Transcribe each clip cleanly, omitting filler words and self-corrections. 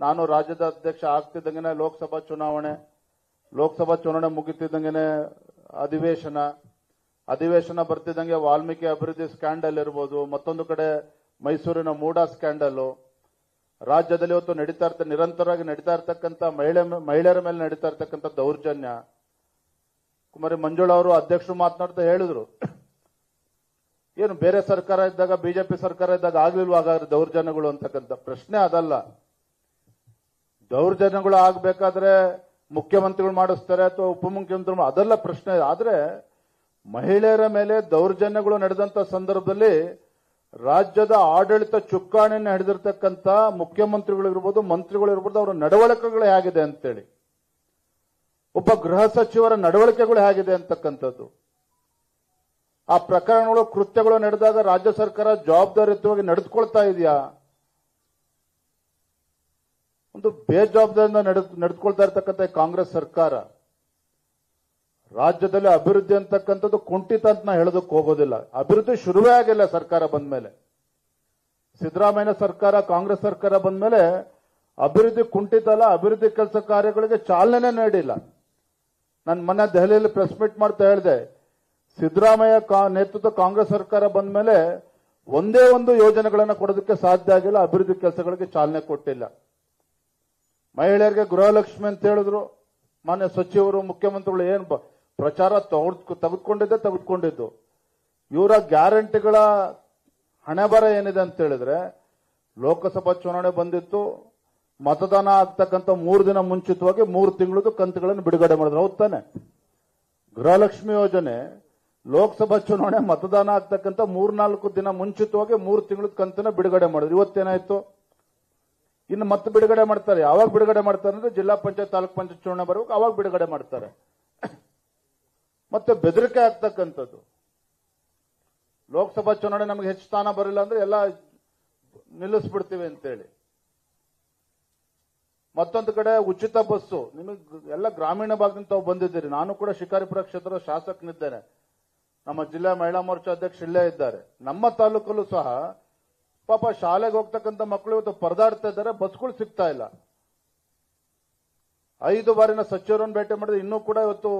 ನಾನು ರಾಜ್ಯದ ಅಧ್ಯಕ್ಷ ಆಗ್ತಿದ್ದಂಗೆನೆ ಲೋಕಸಭಾ ಚುನಾವಣೆ ಮುಗಿತಿದ್ದಂಗೆನೆ ಅಧಿವೇಶನ ಬರ್ತಿದ್ದಂಗೆ ವಾಲ್ಮೀಕಿ ಅಭಿವೃದ್ಧಿ ಸ್ಕ್ಯಾಂಡಲ್ ಇರ್ಬೋದು, ಮತ್ತೊಂದು ಕಡೆ ಮೈಸೂರಿನ ಮೂಡಾ ಸ್ಕ್ಯಾಂಡಲ್, ರಾಜ್ಯದಲ್ಲಿ ಇವತ್ತು ನಿರಂತರವಾಗಿ ನಡೀತಾ ಇರ್ತಕ್ಕಂಥ ಮಹಿಳೆಯರ ಮೇಲೆ ನಡೀತಾ ಇರ್ತಕ್ಕಂಥ ದೌರ್ಜನ್ಯ. ಕುಮಾರಿ ಮಂಜುಳಾ ಅವರು ಅಧ್ಯಕ್ಷರು ಮಾತನಾಡ್ತಾ ಹೇಳಿದ್ರು, ಏನು ಬೇರೆ ಸರ್ಕಾರ ಇದ್ದಾಗ, ಬಿಜೆಪಿ ಸರ್ಕಾರ ಇದ್ದಾಗ ಆಗ್ಲಿಲ್ವಾ ಹಾಗಾದ್ರೆ ದೌರ್ಜನ್ಯಗಳು ಅಂತಕ್ಕಂಥ ಪ್ರಶ್ನೆ ಅದಲ್ಲ. ದೌರ್ಜನ್ಯಗಳು ಆಗ್ಬೇಕಾದ್ರೆ ಮುಖ್ಯಮಂತ್ರಿಗಳು ಮಾಡಿಸ್ತಾರೆ ಅಥವಾ ಉಪಮುಖ್ಯಮಂತ್ರಿಗಳು, ಅದೆಲ್ಲ ಪ್ರಶ್ನೆ. ಆದ್ರೆ ಮಹಿಳೆಯರ ಮೇಲೆ ದೌರ್ಜನ್ಯಗಳು ನಡೆದಂತ ಸಂದರ್ಭದಲ್ಲಿ ರಾಜ್ಯದ ಆಡಳಿತ ಚುಕ್ಕಾಣಿಯನ್ನು ಹಿಡಿದಿರ್ತಕ್ಕಂಥ ಮುಖ್ಯಮಂತ್ರಿಗಳಿರ್ಬೋದು, ಮಂತ್ರಿಗಳಿರ್ಬೋದು, ಅವರ ನಡವಳಿಕೆಗಳು ಹೇಗಿದೆ ಅಂತೇಳಿ, ಒಬ್ಬ ಗೃಹ ಸಚಿವರ ನಡವಳಿಕೆಗಳು ಹೇಗಿದೆ ಅಂತಕ್ಕಂಥದ್ದು, ಆ ಪ್ರಕರಣಗಳು ಕೃತ್ಯಗಳು ನಡೆದಾಗ ರಾಜ್ಯ ಸರ್ಕಾರ ಜವಾಬ್ದಾರಿಯುತವಾಗಿ ನಡೆದುಕೊಳ್ತಾ ಇದೆಯಾ, ಒಂದು ಬೇಜವಾಬ್ದಾರಿಯಿಂದ ನಡೆದುಕೊಳ್ತಾ ಇರ್ತಕ್ಕಂಥ ಕಾಂಗ್ರೆಸ್ ಸರ್ಕಾರ. ರಾಜ್ಯದಲ್ಲಿ ಅಭಿವೃದ್ಧಿ ಅಂತಕ್ಕಂಥದ್ದು ಕುಂಠಿತ ಅಂತ ಹೇಳೋದಕ್ಕೆ ಹೋಗೋದಿಲ್ಲ. ಅಭಿವೃದ್ಧಿ ಶುರುವೇ ಆಗಿಲ್ಲ ಸರ್ಕಾರ ಬಂದ ಮೇಲೆ. ಸಿದ್ದರಾಮಯ್ಯ ಸರ್ಕಾರ, ಕಾಂಗ್ರೆಸ್ ಸರ್ಕಾರ ಬಂದ ಮೇಲೆ ಅಭಿವೃದ್ಧಿ ಕುಂಠಿತ ಅಲ್ಲ, ಅಭಿವೃದ್ಧಿ ಕೆಲಸ ಕಾರ್ಯಗಳಿಗೆ ಚಾಲನೆ ನೀಡಿಲ್ಲ. ನಾನು ಮೊನ್ನೆ ದೆಹಲಿಯಲ್ಲಿ ಪ್ರೆಸ್ ಮೀಟ್ ಮಾಡ್ತಾ ಹೇಳಿದೆ, ಸಿದ್ದರಾಮಯ್ಯ ನೇತೃತ್ವ ಕಾಂಗ್ರೆಸ್ ಸರ್ಕಾರ ಬಂದ ಮೇಲೆ ಒಂದೇ ಒಂದು ಯೋಜನೆಗಳನ್ನು ಕೊಡೋದಕ್ಕೆ ಸಾಧ್ಯ ಆಗಿಲ್ಲ, ಅಭಿವೃದ್ಧಿ ಕೆಲಸಗಳಿಗೆ ಚಾಲನೆ ಕೊಟ್ಟಿಲ್ಲ. ಮಹಿಳೆಯರಿಗೆ ಗೃಹಲಕ್ಷ್ಮಿ ಅಂತ ಹೇಳಿದ್ರು, ಮಾನ್ಯ ಸಚಿವರು, ಮುಖ್ಯಮಂತ್ರಿಗಳು ಏನು ಪ್ರಚಾರ ತೆಗೆದುಕೊಂಡಿದ್ದು. ಇವರ ಗ್ಯಾರಂಟಿಗಳ ಹಣೆಬರ ಏನಿದೆ ಅಂತ ಹೇಳಿದ್ರೆ, ಲೋಕಸಭಾ ಚುನಾವಣೆ ಬಂದಿತ್ತು, ಮತದಾನ ಆಗ್ತಕ್ಕಂಥ 3 ದಿನ ಮುಂಚಿತವಾಗಿ 3 ತಿಂಗಳದ್ದು ಕಂತುಗಳನ್ನು ಬಿಡುಗಡೆ ಮಾಡಿದ್ರು. ಹೌದು ತಾನೆ? ಗೃಹಲಕ್ಷ್ಮಿ ಯೋಜನೆ ಲೋಕಸಭಾ ಚುನಾವಣೆ ಮತದಾನ ಆಗ್ತಕ್ಕಂಥ 3-4 ದಿನ ಮುಂಚಿತವಾಗಿ 3 ತಿಂಗಳದ ಕಂತನ್ನ ಬಿಡುಗಡೆ ಮಾಡಿದ್ರು. ಇವತ್ತೇನಾಯ್ತು? ಇನ್ನು ಮತ್ತೆ ಬಿಡುಗಡೆ ಮಾಡ್ತಾರೆ. ಯಾವಾಗ ಬಿಡುಗಡೆ ಮಾಡ್ತಾರೆ ಅಂದ್ರೆ ಜಿಲ್ಲಾ ಪಂಚಾಯತ್, ತಾಲೂಕ್ ಪಂಚಾಯತ್ ಚುನಾವಣೆ ಬರಬೇಕು, ಅವಾಗ ಬಿಡುಗಡೆ ಮಾಡ್ತಾರೆ. ಮತ್ತೆ ಬೆದರಿಕೆ ಆಗ್ತಕ್ಕಂಥದ್ದು, ಲೋಕಸಭಾ ಚುನಾವಣೆ ನಮಗೆ ಹೆಚ್ಚು ಸ್ಥಾನ ಬರಲಿಲ್ಲ ಅಂದ್ರೆ ಎಲ್ಲ ನಿಲ್ಲಿಸ್ಬಿಡ್ತೀವಿ ಅಂತೇಳಿ. ಮತ್ತೊಂದು ಕಡೆ ಉಚಿತ ಬಸ್ಸು, ನಿಮಗೆ ಎಲ್ಲ ಗ್ರಾಮೀಣ ಭಾಗದಿಂದ ತಾವು ಬಂದಿದ್ದೀರಿ. ನಾನು ಕೂಡ ಶಿಕಾರಿಪುರ ಕ್ಷೇತ್ರದ ಶಾಸಕನಿದ್ದೇನೆ. ನಮ್ಮ ಜಿಲ್ಲಾ ಮಹಿಳಾ ಮೋರ್ಚಾ ಅಧ್ಯಕ್ಷ ಇಲ್ಲೇ ಇದ್ದಾರೆ. ನಮ್ಮ ತಾಲೂಕಲ್ಲೂ ಸಹ ಪಾಪ ಶಾಲೆಗೆ ಹೋಗ್ತಕ್ಕಂಥ ಮಕ್ಕಳು ಇವತ್ತು ಪರದಾಡ್ತಾ ಇದ್ದಾರೆ, ಬಸ್ಗಳು ಸಿಗ್ತಾ ಇಲ್ಲ. 5 ಬಾರಿನ ಸಚಿವರನ್ನು ಭೇಟಿ ಮಾಡಿದ್ರೆ ಇನ್ನೂ ಕೂಡ ಇವತ್ತು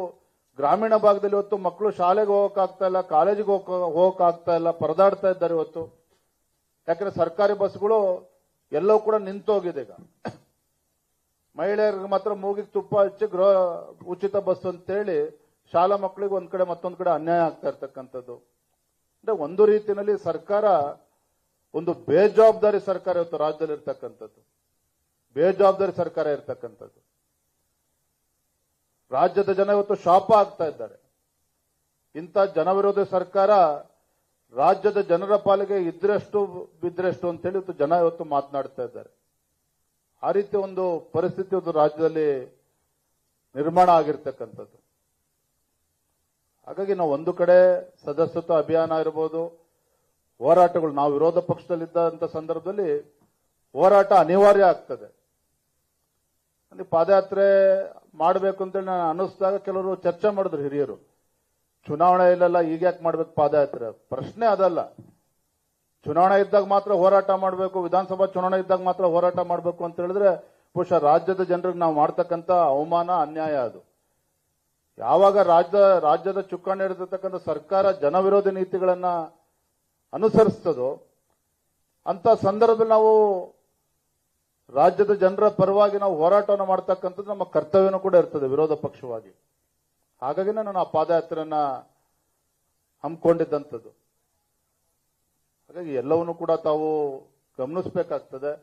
ಗ್ರಾಮೀಣ ಭಾಗದಲ್ಲಿ ಇವತ್ತು ಮಕ್ಕಳು ಶಾಲೆಗೆ ಹೋಗಕ್ಕಾಗ್ತಾ ಇಲ್ಲ, ಕಾಲೇಜಿಗೆ ಹೋಗಕ್ಕಾಗ್ತಾ ಇಲ್ಲ, ಪರದಾಡ್ತಾ ಇದ್ದಾರೆ ಇವತ್ತು. ಯಾಕಂದ್ರೆ ಸರ್ಕಾರಿ ಬಸ್ಗಳು ಎಲ್ಲವೂ ಕೂಡ ನಿಂತೋಗಿದೆ. ಈಗ ಮಹಿಳೆಯರಿಗೆ ಮಾತ್ರ ಮೂಗಿಗೆ ತುಪ್ಪ ಹಚ್ಚಿ ಉಚಿತ ಬಸ್ ಅಂತೇಳಿ ಶಾಲಾ ಮಕ್ಕಳಿಗೆ ಒಂದ್ ಕಡೆ ಮತ್ತೊಂದು ಕಡೆ ಅನ್ಯಾಯ ಆಗ್ತಾ ಇರ್ತಕ್ಕಂಥದ್ದು. ಅಂದ್ರೆ ಒಂದು ರೀತಿಯಲ್ಲಿ ಸರ್ಕಾರ ಒಂದು ಬೇಜವಾಬ್ದಾರಿ ಸರ್ಕಾರ ಇವತ್ತು ರಾಜ್ಯದಲ್ಲಿ ಇರ್ತಕ್ಕಂಥದ್ದು, ಬೇಜವಾಬ್ದಾರಿ ಸರ್ಕಾರ ಇರ್ತಕ್ಕಂಥದ್ದು. ರಾಜ್ಯದ ಜನ ಇವತ್ತು ಶಾಪ ಆಗ್ತಾ ಇದ್ದಾರೆ. ಇಂಥ ಜನವಿರೋಧಿ ಸರ್ಕಾರ ರಾಜ್ಯದ ಜನರ ಪಾಲಿಗೆ ಇದ್ರೆಷ್ಟು ಬಿದ್ರೆಷ್ಟು ಅಂತೇಳಿ ಇವತ್ತು ಜನ ಇವತ್ತು ಮಾತನಾಡ್ತಾ ಇದ್ದಾರೆ. ಆ ರೀತಿ ಒಂದು ಪರಿಸ್ಥಿತಿ ಒಂದು ರಾಜ್ಯದಲ್ಲಿ ನಿರ್ಮಾಣ ಆಗಿರ್ತಕ್ಕಂಥದ್ದು. ಹಾಗಾಗಿ ನಾವು ಒಂದು ಕಡೆ ಸದಸ್ಯತ್ವ ಅಭಿಯಾನ ಇರಬಹುದು, ಹೋರಾಟಗಳು, ನಾವು ವಿರೋಧ ಪಕ್ಷದಲ್ಲಿದ್ದಂಥ ಸಂದರ್ಭದಲ್ಲಿ ಹೋರಾಟ ಅನಿವಾರ್ಯ ಆಗ್ತದೆ. ಪಾದಯಾತ್ರೆ ಮಾಡಬೇಕು ಅಂತೇಳಿ ನಾನು ಅನ್ನಿಸಿದಾಗ ಕೆಲವರು ಚರ್ಚೆ ಮಾಡಿದ್ರು ಹಿರಿಯರು, ಚುನಾವಣೆ ಇಲ್ಲಲ್ಲ ಈಗ ಯಾಕೆ ಮಾಡ್ಬೇಕು ಪಾದಯಾತ್ರೆ. ಪ್ರಶ್ನೆ ಅದಲ್ಲ. ಚುನಾವಣೆ ಇದ್ದಾಗ ಮಾತ್ರ ಹೋರಾಟ ಮಾಡಬೇಕು, ವಿಧಾನಸಭಾ ಚುನಾವಣೆ ಇದ್ದಾಗ ಮಾತ್ರ ಹೋರಾಟ ಮಾಡಬೇಕು ಅಂತ ಹೇಳಿದ್ರೆ ಬಹುಶಃ ರಾಜ್ಯದ ಜನರಿಗೆ ನಾವು ಮಾಡ್ತಕ್ಕಂಥ ಅವಮಾನ, ಅನ್ಯಾಯ ಅದು. ಯಾವಾಗ ರಾಜ್ಯದ ಚುಕ್ಕಾಣಿ ಹಿಡಿದಿರ್ತಕ್ಕಂಥ ಸರ್ಕಾರ ಜನವಿರೋಧಿ ನೀತಿಗಳನ್ನ ಅನುಸರಿಸ್ತದೋ ಅಂತ ಸಂದರ್ಭದಲ್ಲಿ ನಾವು ರಾಜ್ಯದ ಜನರ ಪರವಾಗಿ ನಾವು ಹೋರಾಟವನ್ನು ಮಾಡ್ತಕ್ಕಂಥದ್ದು ನಮ್ಮ ಕರ್ತವ್ಯನೂ ಕೂಡ ಇರ್ತದೆ ವಿರೋಧ ಪಕ್ಷವಾಗಿ. ಹಾಗಾಗಿನೇ ನಾನು ಆ ಪಾದಯಾತ್ರೆಯನ್ನ ಹಮ್ಮಿಕೊಂಡಿದ್ದಂಥದ್ದು. ಹಾಗಾಗಿ ಎಲ್ಲವನ್ನೂ ಕೂಡ ತಾವು ಗಮನಿಸಬೇಕಾಗ್ತದೆ.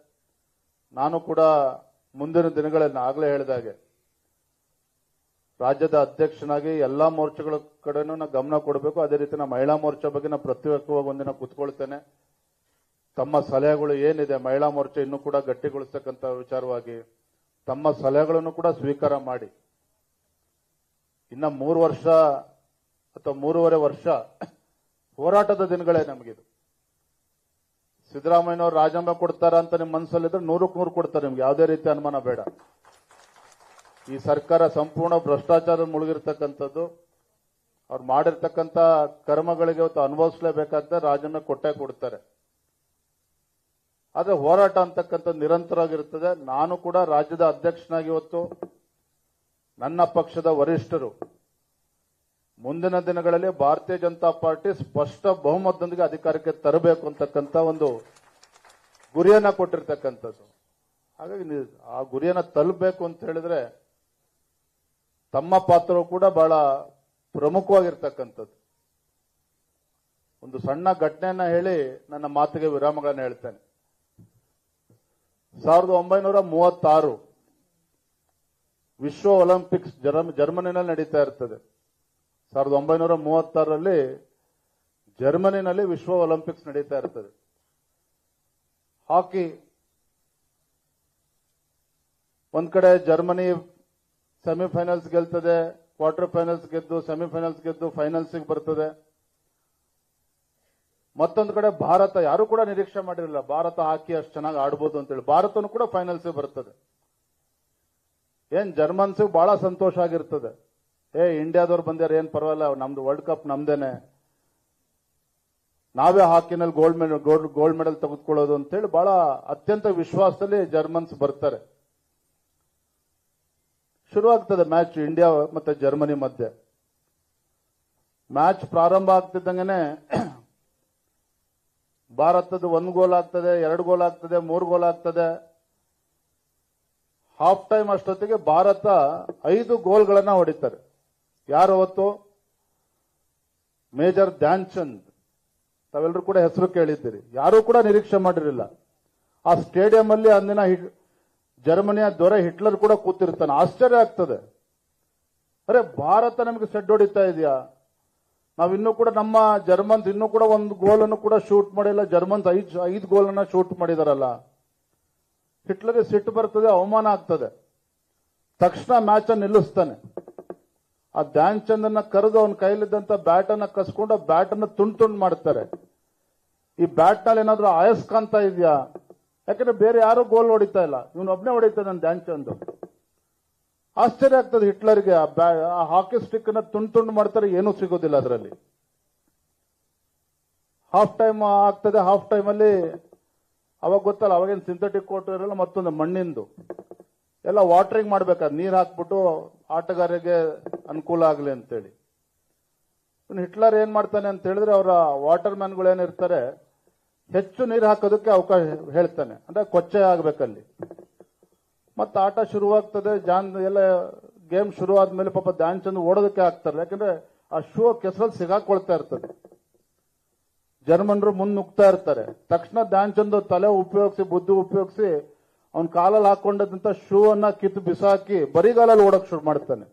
ನಾನು ಕೂಡ ಮುಂದಿನ ದಿನಗಳಲ್ಲಿ ಆಗಲೇ ಹೇಳಿದಾಗೆ ರಾಜ್ಯದ ಅಧ್ಯಕ್ಷನಾಗಿ ಎಲ್ಲಾ ಮೋರ್ಚಾಗಳ ಕಡೆನೂ ನಾನು ಗಮನ ಕೊಡಬೇಕು. ಅದೇ ರೀತಿ ನಮ್ಮ ಮಹಿಳಾ ಮೋರ್ಚಾ ಬಗ್ಗೆ ನಾನು ಪ್ರತ್ಯೇಕವಾಗಿ ಒಂದಿನ ಕೂತ್ಕೊಳ್ತೇನೆ. ತಮ್ಮ ಸಲಹೆಗಳು ಏನಿದೆ, ಮಹಿಳಾ ಮೋರ್ಚಾ ಇನ್ನೂ ಕೂಡ ಗಟ್ಟಿಗೊಳಿಸ್ತಕ್ಕಂಥ ವಿಚಾರವಾಗಿ ತಮ್ಮ ಸಲಹೆಗಳನ್ನು ಕೂಡ ಸ್ವೀಕಾರ ಮಾಡಿ, ಇನ್ನ 3 ವರ್ಷ ಅಥವಾ 3.5 ವರ್ಷ ಹೋರಾಟದ ದಿನಗಳೇ ನಮಗಿದು. ಸಿದ್ದರಾಮಯ್ಯನವರು ರಾಜೀನಾಮೆ ಕೊಡ್ತಾರ ಅಂತ ನಿಮ್ಮ ಮನಸ್ಸಲ್ಲಿದ್ರೆ 100ಕ್ಕೆ 100 ಕೊಡ್ತಾರೆ, ನಿಮ್ಗೆ ಯಾವುದೇ ರೀತಿ ಅನುಮಾನ ಬೇಡ. ಈ ಸರ್ಕಾರ ಸಂಪೂರ್ಣ ಭ್ರಷ್ಟಾಚಾರ ಮುಳುಗಿರ್ತಕ್ಕಂಥದ್ದು. ಅವ್ರು ಮಾಡಿರ್ತಕ್ಕಂಥ ಕರ್ಮಗಳಿಗೆ ಇವತ್ತು ಅನುಭವಿಸಲೇಬೇಕಾಗ್ತದೆ, ರಾಜೀನಾಮೆ ಕೊಟ್ಟೇ ಕೊಡ್ತಾರೆ. ಆದ್ರೆ ಹೋರಾಟ ಅಂತಕ್ಕಂಥದ್ದು ನಿರಂತರವಾಗಿರುತ್ತದೆ. ನಾನು ಕೂಡ ರಾಜ್ಯದ ಅಧ್ಯಕ್ಷನಾಗಿ ಇವತ್ತು ನನ್ನ ಪಕ್ಷದ ವರಿಷ್ಠರು ಮುಂದಿನ ದಿನಗಳಲ್ಲಿ ಭಾರತೀಯ ಜನತಾ ಪಾರ್ಟಿ ಸ್ಪಷ್ಟ ಬಹುಮತದೊಂದಿಗೆ ಅಧಿಕಾರಕ್ಕೆ ತರಬೇಕು ಅಂತಕ್ಕಂಥ ಒಂದು ಗುರಿಯನ್ನ ಕೊಟ್ಟಿರ್ತಕ್ಕಂಥದ್ದು. ಹಾಗಾಗಿ ಆ ಗುರಿಯನ್ನ ತಲುಪಬೇಕು ಅಂತ ಹೇಳಿದ್ರೆ ತಮ್ಮ ಪಾತ್ರವು ಕೂಡ ಬಹಳ ಪ್ರಮುಖವಾಗಿರ್ತಕ್ಕಂಥದ್ದು. ಒಂದು ಸಣ್ಣ ಘಟನೆಯನ್ನ ಹೇಳಿ ನನ್ನ ಮಾತಿಗೆ ವಿರಾಮಗಳನ್ನು ಹೇಳ್ತೇನೆ. 1936 ವಿಶ್ವ ಒಲಿಂಪಿಕ್ಸ್ ಜರ್ಮನಿನಲ್ಲಿ ನಡೀತಾ ಇರ್ತದೆ. 1936ರಲ್ಲಿ ಜರ್ಮನಿನಲ್ಲಿ ವಿಶ್ವ ಒಲಿಂಪಿಕ್ಸ್ ನಡೀತಾ ಇರ್ತದೆ. ಹಾಕಿ ಒಂದ್ ಕಡೆ ಜರ್ಮನಿ ಸೆಮಿಫೈನಲ್ಸ್ ಗೆಲ್ತದೆ, ಕ್ವಾರ್ಟರ್ ಫೈನಲ್ಸ್ ಗೆದ್ದು ಸೆಮಿಫೈನಲ್ಸ್ ಗೆದ್ದು ಫೈನಲ್ಸ್ಗೆ ಬರ್ತದೆ. ಮತ್ತೊಂದು ಕಡೆ ಭಾರತ, ಯಾರು ಕೂಡ ನಿರೀಕ್ಷೆ ಮಾಡಿರಲಿಲ್ಲ ಭಾರತ ಹಾಕಿ ಅಷ್ಟು ಚೆನ್ನಾಗಿ ಆಡ್ಬೋದು ಅಂತೇಳಿ, ಭಾರತನೂ ಕೂಡ ಫೈನಲ್ಸ್ ಬರ್ತದೆ. ಏನ್ ಜರ್ಮನ್ಸ್ ಬಹಳ ಸಂತೋಷ ಆಗಿರ್ತದೆ, ಇಂಡಿಯಾದವ್ರು ಬಂದ್ಯಾರ, ಏನ್ ಪರವಾಗಿಲ್ಲ, ನಮ್ದು ವರ್ಲ್ಡ್ ಕಪ್ ನಮ್ದೇನೆ, ನಾವೇ ಹಾಕಿನಲ್ಲಿ ಗೋಲ್ಡ್ ಮೆಡಲ್ ತೆಗೆದುಕೊಳ್ಳೋದು ಅಂತೇಳಿ ಬಹಳ ಅತ್ಯಂತ ವಿಶ್ವಾಸದಲ್ಲಿ ಜರ್ಮನ್ಸ್ ಬರ್ತಾರೆ. ಶುರುವಾಗ್ತದೆ ಮ್ಯಾಚ್ ಇಂಡಿಯಾ ಮತ್ತೆ ಜರ್ಮನಿ ಮಧ್ಯೆ. ಮ್ಯಾಚ್ ಪ್ರಾರಂಭ ಆಗ್ತಿದ್ದಂಗೆನೆ ಭಾರತದ 1 ಗೋಲ್ ಆಗ್ತದೆ, 2 ಗೋಲ್ ಆಗ್ತದೆ, 3 ಗೋಲ್ ಆಗ್ತದೆ. ಹಾಫ್ ಟೈಮ್ ಅಷ್ಟೊತ್ತಿಗೆ ಭಾರತ 5 ಗೋಲ್ಗಳನ್ನ ಹೊಡಿತಾರೆ. ಯಾರು ಅವತ್ತು? ಮೇಜರ್ ಧ್ಯಾನ್ ಚಂದ್. ತಾವೆಲ್ಲರೂ ಕೂಡ ಹೆಸರು ಕೇಳಿದ್ದೀರಿ. ಯಾರೂ ಕೂಡ ನಿರೀಕ್ಷೆ ಮಾಡಿರಲಿಲ್ಲ. ಆ ಸ್ಟೇಡಿಯಂ ಅಲ್ಲಿ ಅಂದಿನ ಜರ್ಮನಿಯ ದೊರೆ ಹಿಟ್ಲರ್ ಕೂಡ ಕೂತಿರ್ತಾನೆ. ಆಶ್ಚರ್ಯ ಆಗ್ತದೆ, ಅರೆ ಭಾರತ ನಮಗೆ ಸೆಡ್ ಹೊಡಿತಾ ಇದೆಯಾ, ನಾವಿನ್ನೂ ಕೂಡ ನಮ್ಮ ಜರ್ಮನ್ಸ್ ಇನ್ನೂ ಕೂಡ 1 ಗೋಲನ್ನು ಕೂಡ ಶೂಟ್ ಮಾಡಿಲ್ಲ, ಜರ್ಮನ್ಸ್ 5 ಗೋಲನ್ನ ಶೂಟ್ ಮಾಡಿದಾರಲ್ಲ. ಹಿಟ್ಲರ್ಗೆ ಸಿಟ್ಟು ಬರ್ತದೆ, ಅವಮಾನ ಆಗ್ತದೆ. ತಕ್ಷಣ ಮ್ಯಾಚ್ ಅನ್ನು ನಿಲ್ಲಿಸ್ತಾನೆ. ಆ ಧ್ಯಾನ್ ಚಂದನ್ನ ಕರೆದು ಅವನ ಕೈಲಿದ್ದಂತ ಬ್ಯಾಟ್ ಅನ್ನ ಕಸ್ಕೊಂಡು ಬ್ಯಾಟ್ ಅನ್ನು ತುಂಡು ಮಾಡ್ತಾರೆ. ಈ ಬ್ಯಾಟ್ ನಲ್ಲಿ ಏನಾದ್ರೂ ಅಯಸ್ಕಾಂತ ಇದೆಯಾ? ಯಾಕಂದ್ರೆ ಬೇರೆ ಯಾರು ಗೋಲ್ ಹೊಡಿತಾ ಇಲ್ಲ, ಇವನು ಒಬ್ನೇ ಹೊಡಿತಾನೆ ಧ್ಯಾನ್ ಚಂದ್. ಆಶ್ಚರ್ಯ ಆಗ್ತದೆ ಹಿಟ್ಲರ್ಗೆ. ಆ ಹಾಕಿ ಸ್ಟಿಕ್ ಅನ್ನ ತುಂಡು ಮಾಡ್ತಾರೆ, ಏನೂ ಸಿಗೋದಿಲ್ಲ ಅದರಲ್ಲಿ. ಹಾಫ್ ಟೈಮ್ ಆಗ್ತದೆ. ಹಾಫ್ ಟೈಮ್ ಅಲ್ಲಿ ಅವಾಗ ಗೊತ್ತಲ್ಲ, ಅವಾಗೇನು ಸಿಂಥೆಟಿಕ್ ಕೋರ್ಟ್ ಇರಲ್ಲ, ಮತ್ತೊಂದು ಮಣ್ಣಿಂದು ಎಲ್ಲ ವಾಟರಿಂಗ್ ಮಾಡ್ಬೇಕಾದ್ರೆ ನೀರು ಹಾಕ್ಬಿಟ್ಟು ಆಟಗಾರರಿಗೆ ಅನುಕೂಲ ಆಗಲಿ ಅಂತೇಳಿ. ಹಿಟ್ಲರ್ ಏನ್ ಮಾಡ್ತಾನೆ ಅಂತ ಹೇಳಿದ್ರೆ, ಅವರ ವಾಟರ್ ಮ್ಯಾನ್ಗಳು ಏನಿರ್ತಾರೆ ಹೆಚ್ಚು ನೀರು ಹಾಕೋದಕ್ಕೆ ಅವಕಾಶ ಹೇಳ್ತಾನೆ, ಅಂದ್ರೆ ಕೊಚ್ಚೆ ಆಗ್ಬೇಕಲ್ಲಿ. ಮತ್ತೆ ಆಟ ಶುರುವಾಗ್ತದೆ. ಎಲ್ಲ ಗೇಮ್ ಶುರು ಆದ್ಮೇಲೆ ಪಾಪ ಧ್ಯಾನ್ ಚಂದ್ ಓಡೋದಕ್ಕೆ ಆಗ್ತಾರೆ, ಯಾಕಂದ್ರೆ ಆ ಶೂ ಕೆಸರಲ್ಲಿ ಸಿಗಾಕೊಳ್ತಾ ಇರ್ತದೆ. ಜರ್ಮನ್ರು ಮುಂದೆ ನುಗ್ತಾ ಇರ್ತಾರೆ. ತಕ್ಷಣ ಧ್ಯಾನ್ ಚಂದ್ ತಲೆ ಉಪಯೋಗಿಸಿ, ಬುದ್ಧಿ ಉಪಯೋಗಿಸಿ ಅವನ್ ಕಾಲಲ್ಲಿ ಹಾಕೊಂಡಂತ ಶೂ ಅನ್ನ ಕಿತ್ತು ಬಿಸಾಕಿ ಬರಿಗಾಲಲ್ಲಿ ಓಡಕ್ ಶುರು ಮಾಡ್ತಾನೆ.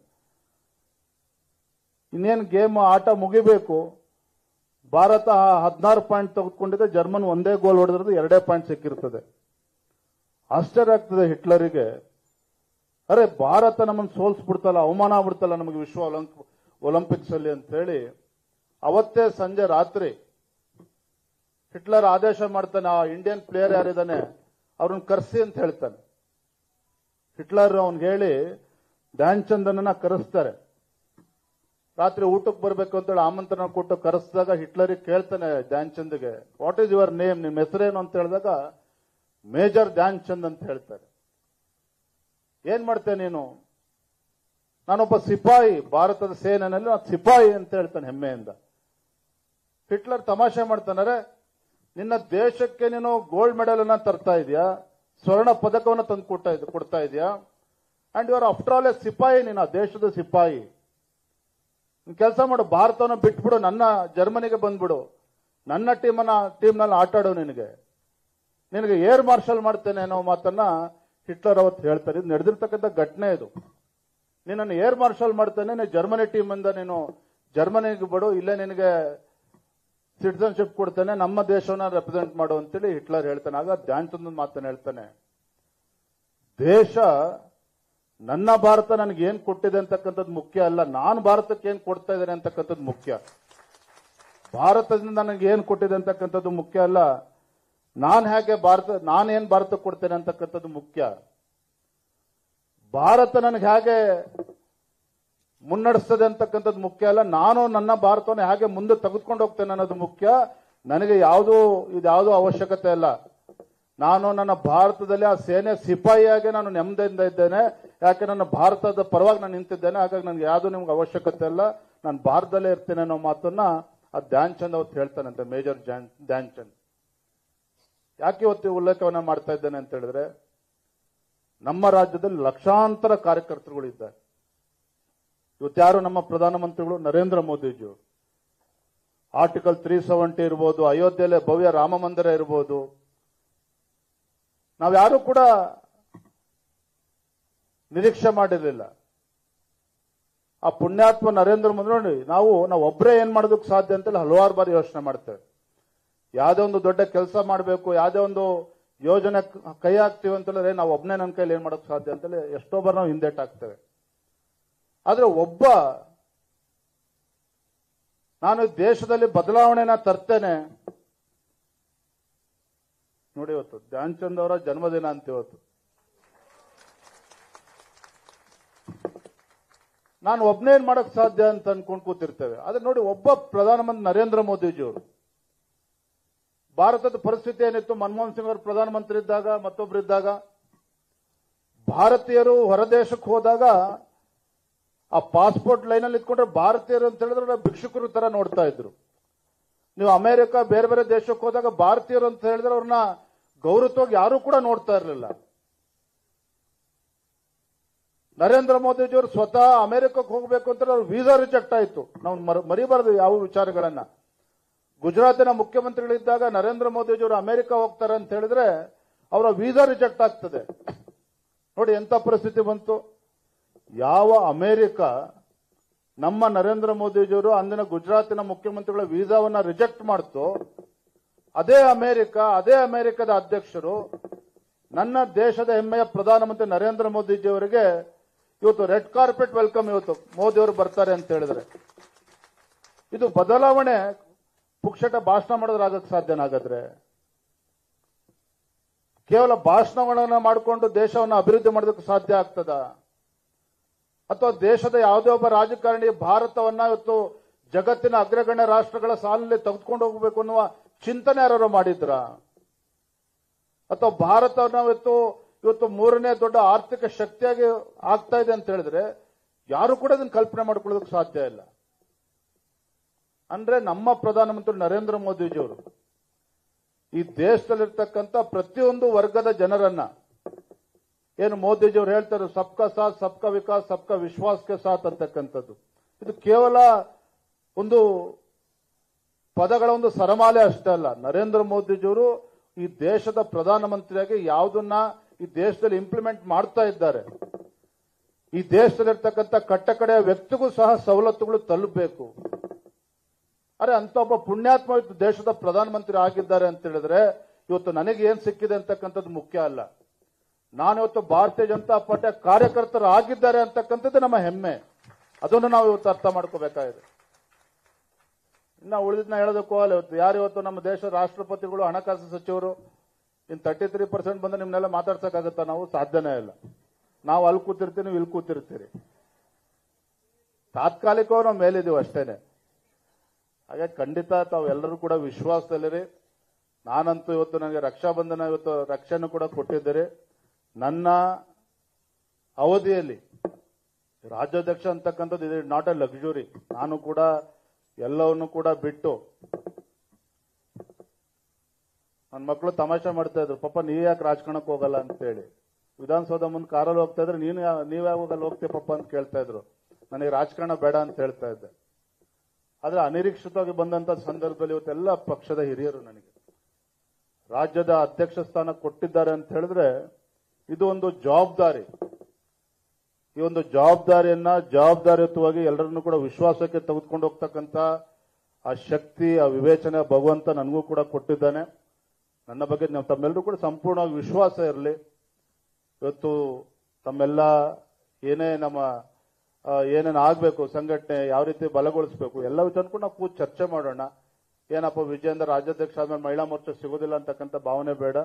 ಇನ್ನೇನು ಗೇಮ್ ಆಟ ಮುಗಿಬೇಕು. ಭಾರತ 16 ಪಾಯಿಂಟ್ ತೆಗೆದುಕೊಂಡಿದೆ, ಜರ್ಮನ್ 1 ಗೋಲ್ ಹೊಡೆದ್ರದ್ದು 2 ಪಾಯಿಂಟ್ ಸಿಕ್ಕಿರ್ತದೆ. ಆಶ್ಚರ್ಯ ಆಗ್ತದೆ ಹಿಟ್ಲರಿಗೆ, ಅರೆ ಭಾರತ ನಮ್ಮನ್ನು ಸೋಲ್ಸ್ಬಿಡ್ತಲ್ಲ, ಅವಮಾನ ಆಗ್ಬಿಡ್ತಲ್ಲ ನಮಗೆ ವಿಶ್ವ ಒಲಿಂಪಿಕ್ಸ್ ಅಲ್ಲಿ ಅಂತ ಹೇಳಿ ಅವತ್ತೇ ಸಂಜೆ ರಾತ್ರಿ ಹಿಟ್ಲರ್ ಆದೇಶ ಮಾಡ್ತಾನೆ, ಆ ಇಂಡಿಯನ್ ಪ್ಲೇಯರ್ ಯಾರಿದ್ದಾನೆ ಅವ್ರನ್ನ ಕರೆಸಿ ಅಂತ ಹೇಳ್ತಾನೆ. ಹಿಟ್ಲರ್ ಅವ್ನಿಗೆ ಹೇಳಿ ಧ್ಯಾನ್ ಚಂದನ್ನ ಕರೆಸ್ತಾರೆ. ರಾತ್ರಿ ಊಟಕ್ಕೆ ಬರ್ಬೇಕು ಅಂತೇಳಿ ಆಮಂತ್ರಣ ಕೊಟ್ಟು ಕರೆಸಿದಾಗ ಹಿಟ್ಲರಿಗೆ ಕೇಳ್ತಾನೆ ಧ್ಯಾನ್ ಚಂದ್ಗೆ, ವಾಟ್ ಈಸ್ ಯುವರ್ ನೇಮ್, ನಿಮ್ಮ ಹೆಸರೇನು ಅಂತ ಹೇಳಿದಾಗ ಮೇಜರ್ ಧ್ಯಾನ್ ಚಂದ್ ಅಂತ ಹೇಳ್ತಾರೆ. ಏನ್ ಮಾಡ್ತೇನೆ ನೀನು? ನಾನೊಬ್ಬ ಸಿಪಾಯಿ, ಭಾರತದ ಸೇನೆಯಲ್ಲಿ ಸಿಪಾಯಿ ಅಂತ ಹೇಳ್ತಾನೆ ಹೆಮ್ಮೆಯಿಂದ. ಹಿಟ್ಲರ್ ತಮಾಷೆ ಮಾಡ್ತಾನೆ, ನಿನ್ನ ದೇಶಕ್ಕೆ ನೀನು ಗೋಲ್ಡ್ ಮೆಡಲ್ ಅನ್ನ ತರ್ತಾ ಇದೆಯಾ, ಸ್ವರ್ಣ ಪದಕವನ್ನು ತಂದು ಕೊಡ್ತಾ ಇದೆಯಾ, and your after all a ಸಿಪಾಯಿ, ನೀನು ಆ ದೇಶದ ಸಿಪಾಯಿ. ಕೆಲಸ ಮಾಡು, ಭಾರತವನ್ನು ಬಿಟ್ಬಿಡು, ನನ್ನ ಜರ್ಮನಿಗೆ ಬಂದ್ಬಿಡು, ನನ್ನ ಟೀಮ್ನಲ್ಲಿ ಆಟ ಆಡು, ನಿನಗೆ ಏರ್ ಮಾರ್ಷಲ್ ಮಾಡ್ತೇನೆ ಅನ್ನೋ ಮಾತನ್ನ ಹಿಟ್ಲರ್ ಅವತ್ತು ಹೇಳ್ತಾರೆ. ಇದು ನಡೆದಿರ್ತಕ್ಕಂಥ ಘಟನೆ ಇದು. ನಿನ್ನನ್ನು ಏರ್ ಮಾರ್ಷಲ್ ಮಾಡ್ತೇನೆ, ನೀನು ಜರ್ಮನಿ ಟೀಮ್ ಇಂದ ನೀನು ಜರ್ಮನಿಗೆ ಬಿಡು, ಇಲ್ಲೇ ನಿನಗೆ ಸಿಟಿಸನ್ಶಿಪ್ ಕೊಡ್ತೇನೆ, ನಮ್ಮ ದೇಶವನ್ನ ರೆಪ್ರೆಸೆಂಟ್ ಮಾಡು ಅಂತೇಳಿ ಹಿಟ್ಲರ್ ಹೇಳ್ತಾನೆ. ಆಗ ಧ್ಯಾನ್ ಚಂದ್ ಮಾತನ್ನ ಹೇಳ್ತಾನೆ, ದೇಶ ನನ್ನ ಭಾರತ ನನಗೆ ಏನ್ ಕೊಟ್ಟಿದೆ ಅಂತಕ್ಕಂಥದ್ದು ಮುಖ್ಯ ಅಲ್ಲ, ನಾನು ಭಾರತಕ್ಕೆ ಏನ್ ಕೊಡ್ತಾ ಇದ್ದೇನೆ ಅಂತಕ್ಕಂಥದ್ದು ಮುಖ್ಯ. ಭಾರತದಿಂದ ನನಗೆ ಏನ್ ಕೊಟ್ಟಿದೆ ಅಂತಕ್ಕಂಥದ್ದು ಮುಖ್ಯ ಅಲ್ಲ, ನಾನೇನ್ ಭಾರತಕ್ಕೆ ಕೊಡ್ತೇನೆ ಅಂತಕ್ಕಂಥದ್ದು ಮುಖ್ಯ. ಭಾರತ ನನಗೆ ಹೇಗೆ ಮುನ್ನಡೆಸ್ತದೆ ಅಂತಕ್ಕಂಥದ್ದು ಮುಖ್ಯ ಅಲ್ಲ, ನಾನು ನನ್ನ ಭಾರತವನ್ನು ಹೇಗೆ ಮುಂದೆ ತೆಗೆದುಕೊಂಡು ಹೋಗ್ತೇನೆ ಅನ್ನೋದು ಮುಖ್ಯ. ನನಗೆ ಇದ್ಯಾವುದೋ ಅವಶ್ಯಕತೆ ಇಲ್ಲ. ನಾನು ನನ್ನ ಭಾರತದಲ್ಲಿ ಆ ಸೇನೆ ಸಿಪಾಯಿಯಾಗಿ ನಾನು ನೆಮ್ಮದಿಯಿಂದ ಇದ್ದೇನೆ. ಯಾಕೆ ನನ್ನ ಭಾರತದ ಪರವಾಗಿ ನಾನು ನಿಂತಿದ್ದೇನೆ. ಹಾಗಾಗಿ ನನಗೆ ಯಾವುದು ನಿಮ್ಗೆ ಅವಶ್ಯಕತೆ ಇಲ್ಲ, ನಾನು ಭಾರತದಲ್ಲೇ ಇರ್ತೇನೆ ಅನ್ನೋ ಮಾತನ್ನ ಆ ಧ್ಯಾನ್ ಚಂದ್ ಅವತ್ತು ಹೇಳ್ತಾನಂತೆ, ಮೇಜರ್ ಧ್ಯಾನ್ ಚಂದ್. ಯಾಕೆ ಇವತ್ತು ಉಲ್ಲೇಖವನ್ನ ಮಾಡ್ತಾ ಇದ್ದೇನೆ ಅಂತ ಹೇಳಿದ್ರೆ, ನಮ್ಮ ರಾಜ್ಯದಲ್ಲಿ ಲಕ್ಷಾಂತರ ಕಾರ್ಯಕರ್ತರುಗಳಿದ್ದಾರೆ. ಇವತ್ಯಾರು ನಮ್ಮ ಪ್ರಧಾನಮಂತ್ರಿಗಳು ನರೇಂದ್ರ ಮೋದಿಜಿಯವರು ಆರ್ಟಿಕಲ್ 370 ಇರ್ಬೋದು, ಅಯೋಧ್ಯೆಯಲ್ಲಿ ಭವ್ಯ ರಾಮ ಮಂದಿರ ಇರ್ಬೋದು, ನಾವ್ಯಾರು ಕೂಡ ನಿರೀಕ್ಷೆ ಮಾಡಿರಲಿಲ್ಲ. ಆ ಪುಣ್ಯಾತ್ಮ ನರೇಂದ್ರ ಮೋದಿ ನೋಡಿ, ನಾವು ಒಬ್ಬರೇ ಏನ್ ಮಾಡೋದಕ್ಕೆ ಸಾಧ್ಯ ಅಂತೇಳಿ ಹಲವಾರು ಬಾರಿ ಯೋಚನೆ ಮಾಡ್ತೇವೆ. ಯಾವುದೇ ಒಂದು ದೊಡ್ಡ ಕೆಲಸ ಮಾಡಬೇಕು, ಯಾವುದೇ ಒಂದು ಯೋಜನೆ ಕೈ ಹಾಕ್ತೀವಿ ಅಂತೇಳಿದ್ರೆ ನಾವು ಒಬ್ಬನೇ ನನ್ನ ಕೈಲಿ ಏನ್ ಮಾಡೋಕೆ ಸಾಧ್ಯ ಅಂತೇಳಿ ಎಷ್ಟೋ ಬಾರಿ ನಾವು ಹಿಂದೇಟಾಗ್ತೇವೆ. ಆದ್ರೆ ನಾನು ದೇಶದಲ್ಲಿ ಬದಲಾವಣೆನ ತರ್ತೇನೆ. ನೋಡಿ, ಇವತ್ತು ಧ್ಯಾನ್ ಚಂದ್ ಅವರ ಜನ್ಮದಿನ ಅಂತ ಇವತ್ತು. ನಾನು ಒಬ್ಬನೇನ್ ಮಾಡಕ್ ಸಾಧ್ಯ ಅಂತ ಅನ್ಕೊಂಡ್ ಕೂತಿರ್ತೇವೆ. ಆದ್ರೆ ನೋಡಿ, ಒಬ್ಬ ಪ್ರಧಾನಮಂತ್ರಿ ನರೇಂದ್ರ ಮೋದಿಜಿಯವರು, ಭಾರತದ ಪರಿಸ್ಥಿತಿ ಏನಿತ್ತು, ಮನಮೋಹನ್ ಸಿಂಗ್ ಅವರು ಪ್ರಧಾನಮಂತ್ರಿ ಇದ್ದಾಗ, ಮತ್ತೊಬ್ಬರಿದ್ದಾಗ, ಭಾರತೀಯರು ಹೊರದೇಶಕ್ಕೆ ಹೋದಾಗ ಆ ಪಾಸ್ಪೋರ್ಟ್ ಲೈನಲ್ಲಿ ಇಟ್ಕೊಂಡ್ರೆ ಭಾರತೀಯರು ಅಂತ ಹೇಳಿದ್ರೆ ಭಿಕ್ಷುಕರು ತರ ನೋಡ್ತಾ ಇದ್ರು. ನೀವು ಅಮೆರಿಕ ಬೇರೆ ಬೇರೆ ದೇಶಕ್ಕೆ ಹೋದಾಗ ಭಾರತೀಯರು ಅಂತ ಹೇಳಿದ್ರೆ ಅವ್ರನ್ನ ಗೌರವವಾಗಿ ಯಾರು ಕೂಡ ನೋಡ್ತಾ ಇರಲಿಲ್ಲ. ನರೇಂದ್ರ ಮೋದಿಜಿಯವರು ಸ್ವತಃ ಅಮೆರಿಕಕ್ಕೆ ಹೋಗಬೇಕು ಅಂತ ಅವ್ರ ವೀಸಾ ರಿಜೆಕ್ಟ್ ಆಯಿತು. ನಾವು ಮರಿಬಾರದು ಯಾವ ವಿಚಾರಗಳನ್ನ. ಗುಜರಾತಿನ ಮುಖ್ಯಮಂತ್ರಿಗಳಿದ್ದಾಗ ನರೇಂದ್ರ ಮೋದಿಜಿಯವರು ಅಮೆರಿಕ ಹೋಗ್ತಾರೆ ಅಂತ ಹೇಳಿದ್ರೆ ಅವರ ವೀಸಾ ರಿಜೆಕ್ಟ್ ಆಗ್ತದೆ. ನೋಡಿ ಎಂತ ಪರಿಸ್ಥಿತಿ ಬಂತು. ಯಾವ ಅಮೆರಿಕ ನಮ್ಮ ನರೇಂದ್ರ ಮೋದಿಜಿಯವರು ಅಂದಿನ ಗುಜರಾತಿನ ಮುಖ್ಯಮಂತ್ರಿಗಳ ವೀಸಾವನ್ನ ರಿಜೆಕ್ಟ್ ಮಾಡ್ತು, ಅದೇ ಅಮೆರಿಕದ ಅಧ್ಯಕ್ಷರು ನನ್ನ ದೇಶದ ಹೆಮ್ಮೆಯ ಪ್ರಧಾನಮಂತ್ರಿ ನರೇಂದ್ರ ಮೋದಿಜಿಯವರಿಗೆ ಇವತ್ತು ರೆಡ್ ಕಾರ್ಪೆಟ್ ವೆಲ್ಕಮ್ ಇವತ್ತು ಮೋದಿಯವರು ಬರ್ತಾರೆ ಅಂತ ಹೇಳಿದ್ರೆ, ಇದು ಬದಲಾವಣೆ ಪುಕ್ಷಟ ಭಾಷಣ ಮಾಡೋದ್ರಾಗಕ್ಕೆ ಸಾಧ್ಯನಾಗಾದ್ರೆ? ಕೇವಲ ಭಾಷಣಗಳನ್ನ ಮಾಡಿಕೊಂಡು ದೇಶವನ್ನು ಅಭಿವೃದ್ಧಿ ಮಾಡೋದಕ್ಕೆ ಸಾಧ್ಯ ಆಗ್ತದ? ಅಥವಾ ದೇಶದ ಯಾವುದೇ ಒಬ್ಬ ರಾಜಕಾರಣಿ ಭಾರತವನ್ನ ಇವತ್ತು ಜಗತ್ತಿನ ಅಗ್ರಗಣ್ಯ ರಾಷ್ಟ್ರಗಳ ಸಾಲಿನಲ್ಲಿ ತೆಗೆದುಕೊಂಡು ಹೋಗಬೇಕು ಅನ್ನುವ ಚಿಂತನೆ ಯಾರು ಮಾಡಿದ್ರ? ಅಥವಾ ಭಾರತವನ್ನ ಇವತ್ತು ಮೂರನೇ ದೊಡ್ಡ ಆರ್ಥಿಕ ಶಕ್ತಿಯಾಗಿ ಆಗ್ತಾ ಇದೆ ಅಂತ ಹೇಳಿದ್ರೆ ಯಾರು ಕೂಡ ಅದನ್ನು ಕಲ್ಪನೆ ಮಾಡ್ಕೊಳ್ಳೋದಕ್ಕೆ ಸಾಧ್ಯ ಇಲ್ಲ. ಅಂದ್ರೆ ನಮ್ಮ ಪ್ರಧಾನಮಂತ್ರಿ ನರೇಂದ್ರ ಮೋದಿಜಿಯವರು ಈ ದೇಶದಲ್ಲಿರ್ತಕ್ಕಂಥ ಪ್ರತಿಯೊಂದು ವರ್ಗದ ಜನರನ್ನ, ಏನು ಮೋದಿಜಿಯವರು ಹೇಳ್ತಾರೆ ಸಬ್ಕಾ ಸಾಥ್ ಸಬ್ಕಾ ವಿಕಾಸ್ ಸಬ್ಕಾ ವಿಶ್ವಾಸ್ಗೆ ಸಾಥ್ ಅಂತಕ್ಕಂಥದ್ದು, ಇದು ಕೇವಲ ಒಂದು ಪದಗಳ ಒಂದು ಸರಮಾಲೆ ಅಷ್ಟೇ ಅಲ್ಲ. ನರೇಂದ್ರ ಮೋದಿಜಿಯವರು ಈ ದೇಶದ ಪ್ರಧಾನಮಂತ್ರಿಯಾಗಿ ಯಾವುದನ್ನ ಈ ದೇಶದಲ್ಲಿ ಇಂಪ್ಲಿಮೆಂಟ್ ಮಾಡ್ತಾ ಇದ್ದಾರೆ, ಈ ದೇಶದಲ್ಲಿರ್ತಕ್ಕಂಥ ಕಟ್ಟಕಡೆಯ ವ್ಯಕ್ತಿಗೂ ಸಹ ಸವಲತ್ತುಗಳು ತಲುಪಬೇಕು. ಅರೆ ಅಂತ ಒಬ್ಬ ಪುಣ್ಯಾತ್ಮ ಇವತ್ತು ದೇಶದ ಪ್ರಧಾನಮಂತ್ರಿ ಆಗಿದ್ದಾರೆ ಅಂತ ಹೇಳಿದ್ರೆ ಇವತ್ತು ನನಗೆ ಏನ್ ಸಿಕ್ಕಿದೆ ಅಂತಕ್ಕಂಥದ್ದು ಮುಖ್ಯ ಅಲ್ಲ. ನಾನಿವತ್ತು ಭಾರತೀಯ ಜನತಾ ಪಾರ್ಟಿಯ ಕಾರ್ಯಕರ್ತರು ಆಗಿದ್ದಾರೆ ಅಂತಕ್ಕಂಥದ್ದು ನಮ್ಮ ಹೆಮ್ಮೆ. ಅದನ್ನು ನಾವು ಇವತ್ತು ಅರ್ಥ ಮಾಡ್ಕೋಬೇಕಾಗಿದೆ. ಇನ್ನ ಉಳಿದಿದ್ನ ಹೇಳೋದಕ್ಕೂ ಅಲ್ಲ. ಇವತ್ತು ಯಾರು ಇವತ್ತು ನಮ್ಮ ದೇಶದ ರಾಷ್ಟ್ರಪತಿಗಳು, ಹಣಕಾಸು ಸಚಿವರು ಇನ್ 33% ಬಂದು ನಿಮ್ನೆಲ್ಲ ಮಾತಾಡ್ಸಕ್ಕಾಗತ್ತಾ? ನಾವು ಸಾಧ್ಯನೇ ಇಲ್ಲ. ನಾವು ಅಲ್ಲಿ ಕೂತಿರ್ತೀವಿ, ನೀವು ಇಲ್ಲಿ ಕೂತಿರ್ತೀರಿ. ತಾತ್ಕಾಲಿಕವಾಗಿ ನಾವು ಮೇಲಿದ್ದೀವಿ ಅಷ್ಟೇನೆ. ಹಾಗೆ ಖಂಡಿತ ತಾವೆಲ್ಲರೂ ಕೂಡ ವಿಶ್ವಾಸದಲ್ಲಿರಿ. ನಾನಂತೂ ಇವತ್ತು ನನಗೆ ರಕ್ಷಾಬಂಧನ ಇವತ್ತು ರಕ್ಷೆಯನ್ನು ಕೂಡ ಕೊಟ್ಟಿದ್ದೀರಿ. ನನ್ನ ಅವಧಿಯಲ್ಲಿ ರಾಜ್ಯಾಧ್ಯಕ್ಷ ಅಂತಕ್ಕಂಥದ್ದು ಇದು ನಾಟ್ ಎ ಲಕ್ಸುರಿ. ನಾನು ಕೂಡ ಎಲ್ಲವನ್ನು ಕೂಡ ಬಿಟ್ಟು, ನನ್ನ ಮಕ್ಕಳು ತಮಾಷೆ ಮಾಡ್ತಾ ಇದ್ರು, ಪಾಪ ನೀವ್ ಯಾಕೆ ರಾಜಕಾರಣಕ್ಕೆ ಹೋಗಲ್ಲ ಅಂತ ಹೇಳಿ. ವಿಧಾನಸೌಧ ಮುಂದೆ ಕಾರಲ್ಲಿ ಹೋಗ್ತಾ ಇದ್ರೆ ನೀವ್ ಯಾವಾಗ ಹೋಗ್ತೀಯ ಪಪ್ಪ ಅಂತ ಕೇಳ್ತಾ ಇದ್ರು. ನನಗೆ ರಾಜಕಾರಣ ಬೇಡ ಅಂತ ಹೇಳ್ತಾ ಇದ್ದೆ. ಆದ್ರೆ ಅನಿರೀಕ್ಷಿತವಾಗಿ ಬಂದಂತ ಸಂದರ್ಭದಲ್ಲಿ ಇವತ್ತೆಲ್ಲ ಪಕ್ಷದ ಹಿರಿಯರು ನನಗೆ ರಾಜ್ಯದ ಅಧ್ಯಕ್ಷ ಸ್ಥಾನ ಕೊಟ್ಟಿದ್ದಾರೆ ಅಂತ ಹೇಳಿದ್ರೆ ಇದು ಒಂದು ಜವಾಬ್ದಾರಿ. ಈ ಒಂದು ಜವಾಬ್ದಾರಿಯುತವಾಗಿ ಎಲ್ಲರನ್ನೂ ಕೂಡ ವಿಶ್ವಾಸಕ್ಕೆ ತೆಗೆದುಕೊಂಡು ಹೋಗ್ತಕ್ಕಂಥ ಆ ಶಕ್ತಿ, ಆ ವಿವೇಚನೆ ಭಗವಂತ ನನಗೂ ಕೂಡ ಕೊಟ್ಟಿದ್ದಾನೆ. ನನ್ನ ಬಗ್ಗೆ ತಮ್ಮೆಲ್ಲರೂ ಕೂಡ ಸಂಪೂರ್ಣವಾಗಿ ವಿಶ್ವಾಸ ಇರಲಿ. ಇವತ್ತು ತಮ್ಮೆಲ್ಲ ಏನೇನು ಆಗ್ಬೇಕು, ಸಂಘಟನೆ ಯಾವ ರೀತಿ ಬಲಗೊಳಿಸಬೇಕು, ಎಲ್ಲ ವಿಚಾರಕ್ಕೂ ನಾವು ಕೂತು ಚರ್ಚೆ ಮಾಡೋಣ. ಏನಪ್ಪ ವಿಜಯೇಂದ್ರ ರಾಜ್ಯಾಧ್ಯಕ್ಷ ಆದ್ಮೇಲೆ ಮಹಿಳಾ ಮೋರ್ಚಾ ಸಿಗೋದಿಲ್ಲ ಅಂತಕ್ಕಂಥ ಭಾವನೆ ಬೇಡ.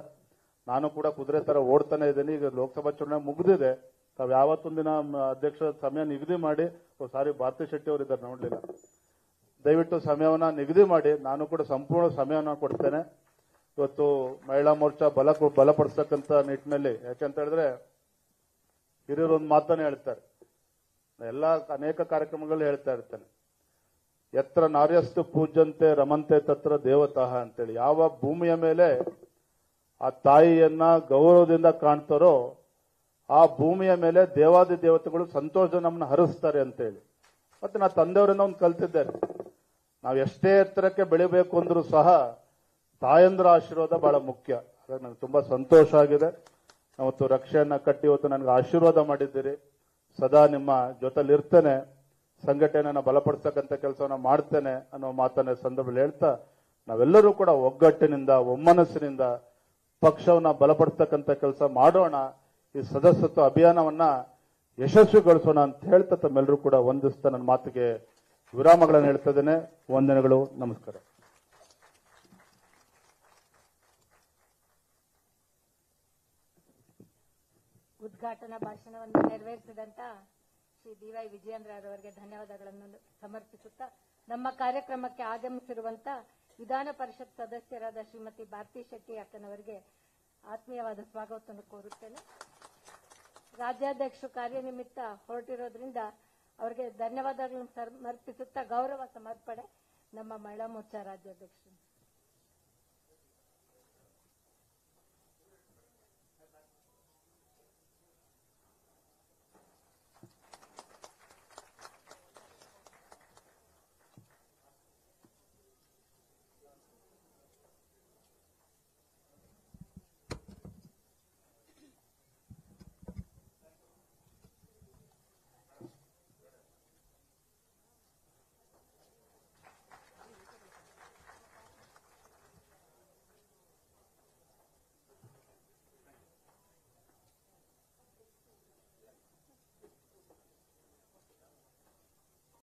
ನಾನು ಕೂಡ ಕುದುರೆ ತರ ಓಡ್ತಾನೆ ಇದ್ದೀನಿ. ಈಗ ಲೋಕಸಭಾ ಚುನಾವಣೆ ಮುಗಿದಿದೆ. ತಾವು ಯಾವತ್ತೊಂದಿನ ಅಧ್ಯಕ್ಷ ಸಮಯ ನಿಗದಿ ಮಾಡಿ, ಸಾರಿ ಭಾರತಿ ಶೆಟ್ಟಿ ಅವರು ಇದ್ದಾರೆ ನೋಡ್ಲಿಲ್ಲ, ದಯವಿಟ್ಟು ಸಮಯವನ್ನ ನಿಗದಿ ಮಾಡಿ. ನಾನು ಕೂಡ ಸಂಪೂರ್ಣ ಸಮಯವನ್ನು ಕೊಡ್ತೇನೆ. ಇವತ್ತು ಮಹಿಳಾ ಮೋರ್ಚಾ ಬಲಪಡಿಸ್ತಕ್ಕಂಥ ನಿಟ್ಟಿನಲ್ಲಿ, ಯಾಕಂತ ಹೇಳಿದ್ರೆ ಹಿರಿಯರು ಒಂದು ಮಾತನ್ನ ಹೇಳ್ತಾರೆ, ಅನೇಕ ಕಾರ್ಯಕ್ರಮಗಳು ಹೇಳ್ತಾ ಇರ್ತಾನೆ, ಎತ್ರ ನಾರ್ಯಸ್ತು ಪೂಜ್ಯಂತೆ ರಮಂತೆ ತತ್ರ ದೇವತಃ ಅಂತೇಳಿ. ಯಾವ ಭೂಮಿಯ ಮೇಲೆ ಆ ತಾಯಿಯನ್ನ ಗೌರವದಿಂದ ಕಾಣ್ತಾರೋ ಆ ಭೂಮಿಯ ಮೇಲೆ ದೇವಾದಿ ದೇವತೆಗಳು ಸಂತೋಷ ನಮ್ಮನ್ನ ಹರಿಸ್ತಾರೆ ಅಂತೇಳಿ. ಮತ್ತೆ ನಾ ತಂದೆಯವರಿಂದ ಒಂದು ಕಲ್ತಿದ್ದೇನೆ, ನಾವು ಎಷ್ಟೇ ಎತ್ತರಕ್ಕೆ ಬೆಳಿಬೇಕು ಅಂದ್ರೂ ಸಹ ತಾಯಂದ್ರ ಆಶೀರ್ವಾದ ಬಹಳ ಮುಖ್ಯ. ಹಾಗಾಗಿ ನನಗೆ ತುಂಬಾ ಸಂತೋಷ ಆಗಿದೆ. ಅವತ್ತು ರಕ್ಷೆಯನ್ನ ಕಟ್ಟಿ ಇವತ್ತು ನನಗೆ ಆಶೀರ್ವಾದ ಮಾಡಿದ್ದೀರಿ. ಸದಾ ನಿಮ್ಮ ಜೊತೆಲಿರ್ತೇನೆ, ಸಂಘಟನೆಯನ್ನ ಬಲಪಡಿಸತಕ್ಕಂಥ ಕೆಲಸವನ್ನ ಮಾಡ್ತೇನೆ ಅನ್ನೋ ಮಾತನ್ನ ಸಂದರ್ಭದಲ್ಲಿ ಹೇಳ್ತಾ, ನಾವೆಲ್ಲರೂ ಕೂಡ ಒಗ್ಗಟ್ಟಿನಿಂದ ಒಮ್ಮನಸ್ಸಿನಿಂದ ಪಕ್ಷವನ್ನ ಬಲಪಡಿಸತಕ್ಕಂಥ ಕೆಲಸ ಮಾಡೋಣ. ಈ ಸದಸ್ಯತ್ವ ಅಭಿಯಾನವನ್ನ ಯಶಸ್ವಿಗೊಳಿಸೋಣ ಅಂತ ಹೇಳ್ತಾ ತಮ್ಮೆಲ್ಲರೂ ಕೂಡ ವಂದಿಸ್ತಾ ನನ್ನ ಮಾತಿಗೆ ವಿರಾಮಗಳನ್ನು ಹೇಳ್ತಾ ಇದ್ದೇನೆ. ವಂದನೆಗಳು, ನಮಸ್ಕಾರ. ಉದ್ಘಾಟನಾ ಭಾಷಣವನ್ನು ನೆರವೇರಿಸಿದಂತ ಶ್ರೀ ಡಿ.ವೈ. ವಿಜಯೇಂದ್ರ ಅವರಿಗೆ ಧನ್ಯವಾದಗಳನ್ನು ಸಮರ್ಪಿಸುತ್ತಾ, ನಮ್ಮ ಕಾರ್ಯಕ್ರಮಕ್ಕೆ ಆಗಮಿಸಿರುವಂತ ವಿಧಾನ ಪರಿಷತ್ ಸದಸ್ಯರಾದ ಶ್ರೀಮತಿ ಭಾರತಿ ಶೆಟ್ಟಿ ಅಕ್ಕನವರಿಗೆ ಆತ್ಮೀಯವಾದ ಸ್ವಾಗತವನ್ನು ಕೋರುತ್ತೇನೆ. ರಾಜ್ಯಾಧ್ಯಕ್ಷರು ಕಾರ್ಯನಿಮಿತ್ತ ಹೊರಟಿರೋದ್ರಿಂದ ಅವರಿಗೆ ಧನ್ಯವಾದಗಳನ್ನು ಸಮರ್ಪಿಸುತ್ತಾ ಗೌರವ ಸಮರ್ಪಣೆ ನಮ್ಮ ಮಹಿಳಾ ಮೋರ್ಚಾ ರಾಜ್ಯಾಧ್ಯಕ್ಷರು.